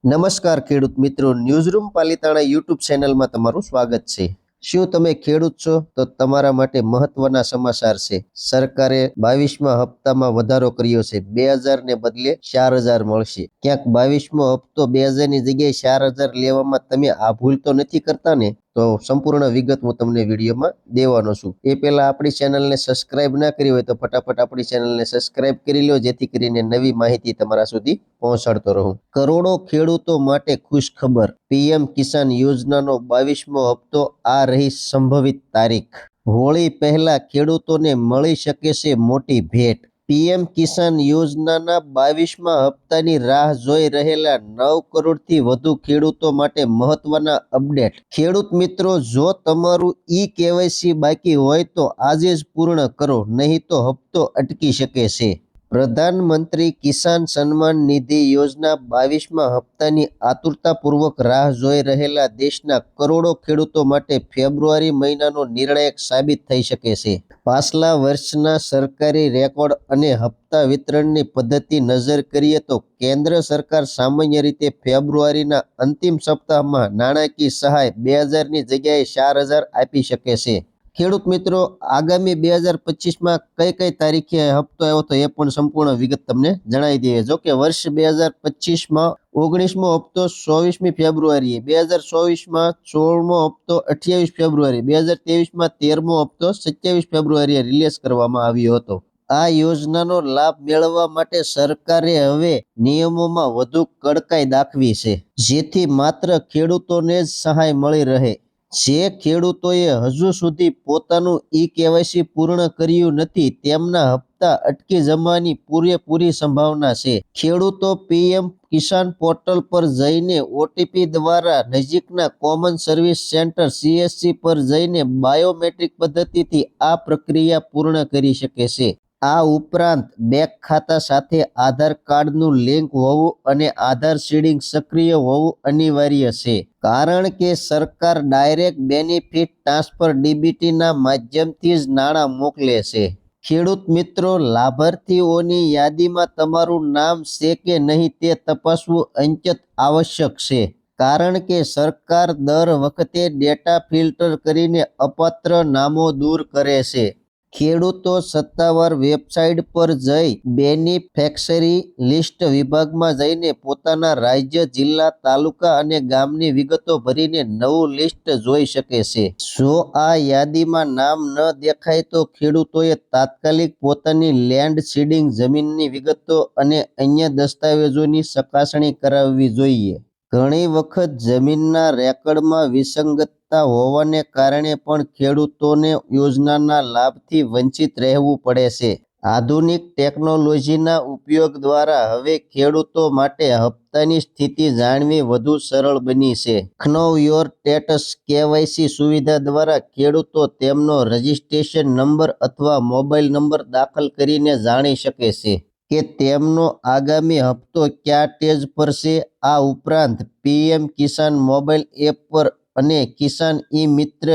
નમસ્કાર ખેડૂત મિત્રો, ન્યૂઝરૂમ પાલિતાણા યુટ્યુબ ચેનલમાં તમારું સ્વાગત છે। શું તમે ખેડૂત છો તો તમારા માટે મહત્વના સમાચાર છે। સરકારે 22મા હપ્તામાં વધારો કર્યો છે। 2000 ને બદલે 4000 મળશે। ક્યાંક 22મો હપ્તો 2000 ની જગ્યાએ 4000 લેવામાં તમે આ ભૂલ તો નથી કરતા ને? તો સંપૂર્ણ વિગત હું તમને વિડીયોમાં દેવાનો છું। એ પહેલા આપણી ચેનલને સબસ્ક્રાઇબ ના કરી હોય તો ફટાફટ આપણી ચેનલને સબસ્ક્રાઇબ કરી લો, જેથી કરીને નવી માહિતી તમારા સુધી પહોંચાડતો રહું। કરોડો ખેડૂતો માટે ખુશ ખબર, પીએમ કિસાન યોજનાનો 22મો હપ્તો આ રહી સંભવિત તારીખ। હોળી પહેલા ખેડૂતોને મળી શકે છે મોટી ભેટ। પીએમ કિસાન યોજનાના 22મા હપ્તાની રાહ જોઈ રહેલા 9 કરોડથી વધુ ખેડૂતો માટે મહત્વના અપડેટ। ખેડૂત મિત્રો, જો તમારું કેવાયસી બાકી હોય તો આજે જ પૂર્ણ કરો, નહીં તો હપ્તો અટકી શકે છે। પ્રધાનમંત્રી કિસાન સન્માન નિધિ યોજના 22મા હપ્તાની આતુરતાપૂર્વક રાહ જોઈ રહેલા દેશના કરોડો ખેડૂતો માટે ફેબ્રુઆરી મહિનાનો નિર્ણાયક સાબિત થઈ શકે છે। પાછલા વર્ષના સરકારી રેકોર્ડ અને હપ્તા વિતરણની પદ્ધતિ નજર કરીએ તો કેન્દ્ર સરકાર સામાન્ય રીતે ફેબ્રુઆરીના અંતિમ સપ્તાહમાં નાણાકીય સહાય 2000 ની જગ્યાએ 4000 આપી શકે છે। ખેડૂત મિત્રો, આગામી 2025માં કઈ તારીખે હપ્તો આવ્યો તો એ પણ સંપૂર્ણ વિગત તમને જણાવી દઈએ। જો કે વર્ષ 2025માં 19મો હપ્તો 24મી ફેબ્રુઆરીએ, 2024માં 16મો હપ્તો 28 ફેબ્રુઆરી, 2023માં 13મો હપ્તો 27 ફેબ્રુઆરીએ રિલીઝ કરવામાં આવ્યો હતો। આ યોજનાનો લાભ મેળવવા માટે સરકારે હવે નિયમોમાં વધુ કડકાઈ દાખવી છે, જેથી માત્ર ખેડૂતોને જ સહાય મળી રહે। જે ખેડૂતોએ હજુ સુધી પોતાનું કેવાયસી પૂર્ણ કર્યું નથી, તેમના હપ્તા અટકી જવાની પૂરેપૂરી સંભાવના છે। ખેડૂતો પીએમ કિસાન પોર્ટલ પર જઈને ઓટીપી દ્વારા નજીકના કોમન સર્વિસ સેન્ટર સીએસસી પર જઈને બાયોમેટ્રિક પદ્ધતિથી આ પ્રક્રિયા પૂર્ણ કરી શકે છે। આ ઉપરાંત બેંક ખાતા સાથે આધાર કાર્ડનું લિંક હોવું અને આધાર સીડિંગ સક્રિય હોવું અનિવાર્ય છે, કારણ કે સરકાર ડાયરેક્ટ બેનિફિટ ટ્રાન્સફર ડીબીટીના માધ્યમથી જ નાણાં મોકલે છે। ખેડૂત મિત્રો, લાભાર્થીઓની યાદીમાં તમારું નામ છે કે નહીં તે તપાસવું અત્યંત આવશ્યક છે, કારણ કે સરકાર દર વખતે ડેટા ફિલ્ટર કરીને અપાત્ર નામો દૂર કરે છે। ખેડૂતો સત્તાવાર વેબસાઇટ પર જઈ બેનિફેક્શરી લિસ્ટ વિભાગમાં જઈને પોતાના રાજ્ય, જિલ્લા, તાલુકા અને ગામની વિગતો ભરીને નવું લિસ્ટ જોઈ શકે છે। જો આ યાદીમાં નામ ન દેખાય તો ખેડૂતોએ તાત્કાલિક પોતાની લેન્ડ સીડિંગ, જમીનની વિગતો અને અન્ય દસ્તાવેજોની ચકાસણી કરાવવી જોઈએ। ઘણી વખત જમીનના રેકર્ડમાં વિસંગતતા હોવાને કારણે પણ ખેડૂતોને યોજનાના લાભથી વંચિત રહેવું પડે છે। આધુનિક ટેકનોલોજીના ઉપયોગ દ્વારા હવે ખેડૂતો માટે હપ્તાની સ્થિતિ જાણવી વધુ સરળ બની છે। નો યોર સ્ટેટસ કેવાયસી સુવિધા દ્વારા ખેડૂતો તેમનો રજિસ્ટ્રેશન નંબર અથવા મોબાઈલ નંબર દાખલ કરીને જાણી શકે છે કે તેમનો આગામી હપ્તો કયા સ્ટેજ પર છે। આ ઉપરાંત પીએમ કિસાન મોબાઈલ એપ પર અને કિસાન મિત્ર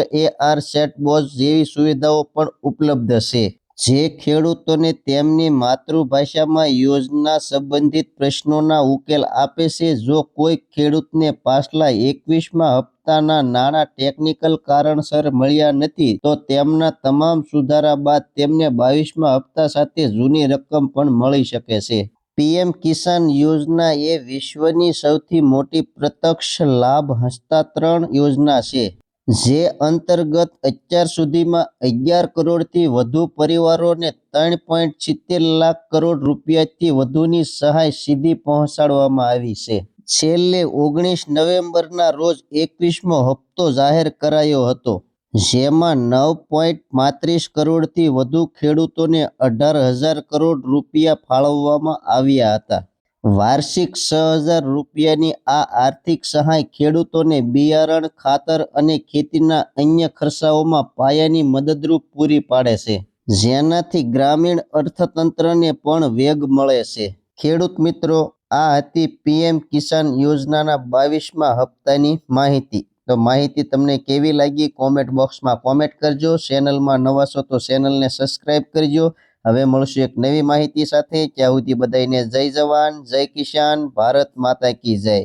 ચેટબોટ જેવી સુવિધાઓ પણ ઉપલબ્ધ છે, જે ખેડૂતોને તેમની માતૃભાષામાં યોજના સંબંધિત પ્રશ્નોના ઉકેલ આપે છે। જો કોઈ ખેડૂતને પાછલા 21મા હપ્તાના નાણાં ટેકનિકલ કારણસર મળ્યા નથી, તો તેમના તમામ સુધારા બાદ તેમને 22મા હપ્તા સાથે જૂની રકમ પણ મળી શકે છે। પીએમ કિસાન યોજના એ વિશ્વની સૌથી મોટી પ્રત્યક્ષ લાભ હસ્તાંતરણ યોજના છે, જે અંતર્ગત અત્યાર સુધીમાં 11 કરોડથી વધુ પરિવારોને 3.70 લાખ કરોડ રૂપિયાથી વધુની સહાય સીધી પહોંચાડવામાં આવી છે। છેલ્લે 19 નવેમ્બરના રોજ 21મો હપ્તો જાહેર કરાયો હતો, જેમાં 9.35 કરોડથી વધુ ખેડૂતોને 18,000 કરોડ રૂપિયા ફાળવવામાં આવ્યા હતા। વાર્ષિક 6,000 રૂપિયાની આ આર્થિક સહાય ખેડૂતોને બિયારણ, ખાતર અને ખેતીના અન્ય ખર્ચાઓમાં પાયાની મદદરૂપ પૂરી પાડે છે, જેનાથી ગ્રામીણ અર્થતંત્રને પણ વેગ મળે છે। ખેડૂત મિત્રો, આ હતી પીએમ કિસાન યોજનાના 22મા હપ્તાની માહિતી। તો માહિતી તમને કેવી લાગી કોમેન્ટ બોક્સમાં કોમેન્ટ કરજો। ચેનલમાં નવા છો તો ચેનલને સબસ્ક્રાઇબ કરજો। હવે મળશું એક નવી માહિતી સાથે। ત્યાં સુધી બધાને જય જવાન, જય કિસાન, ભારત માતા કી જય।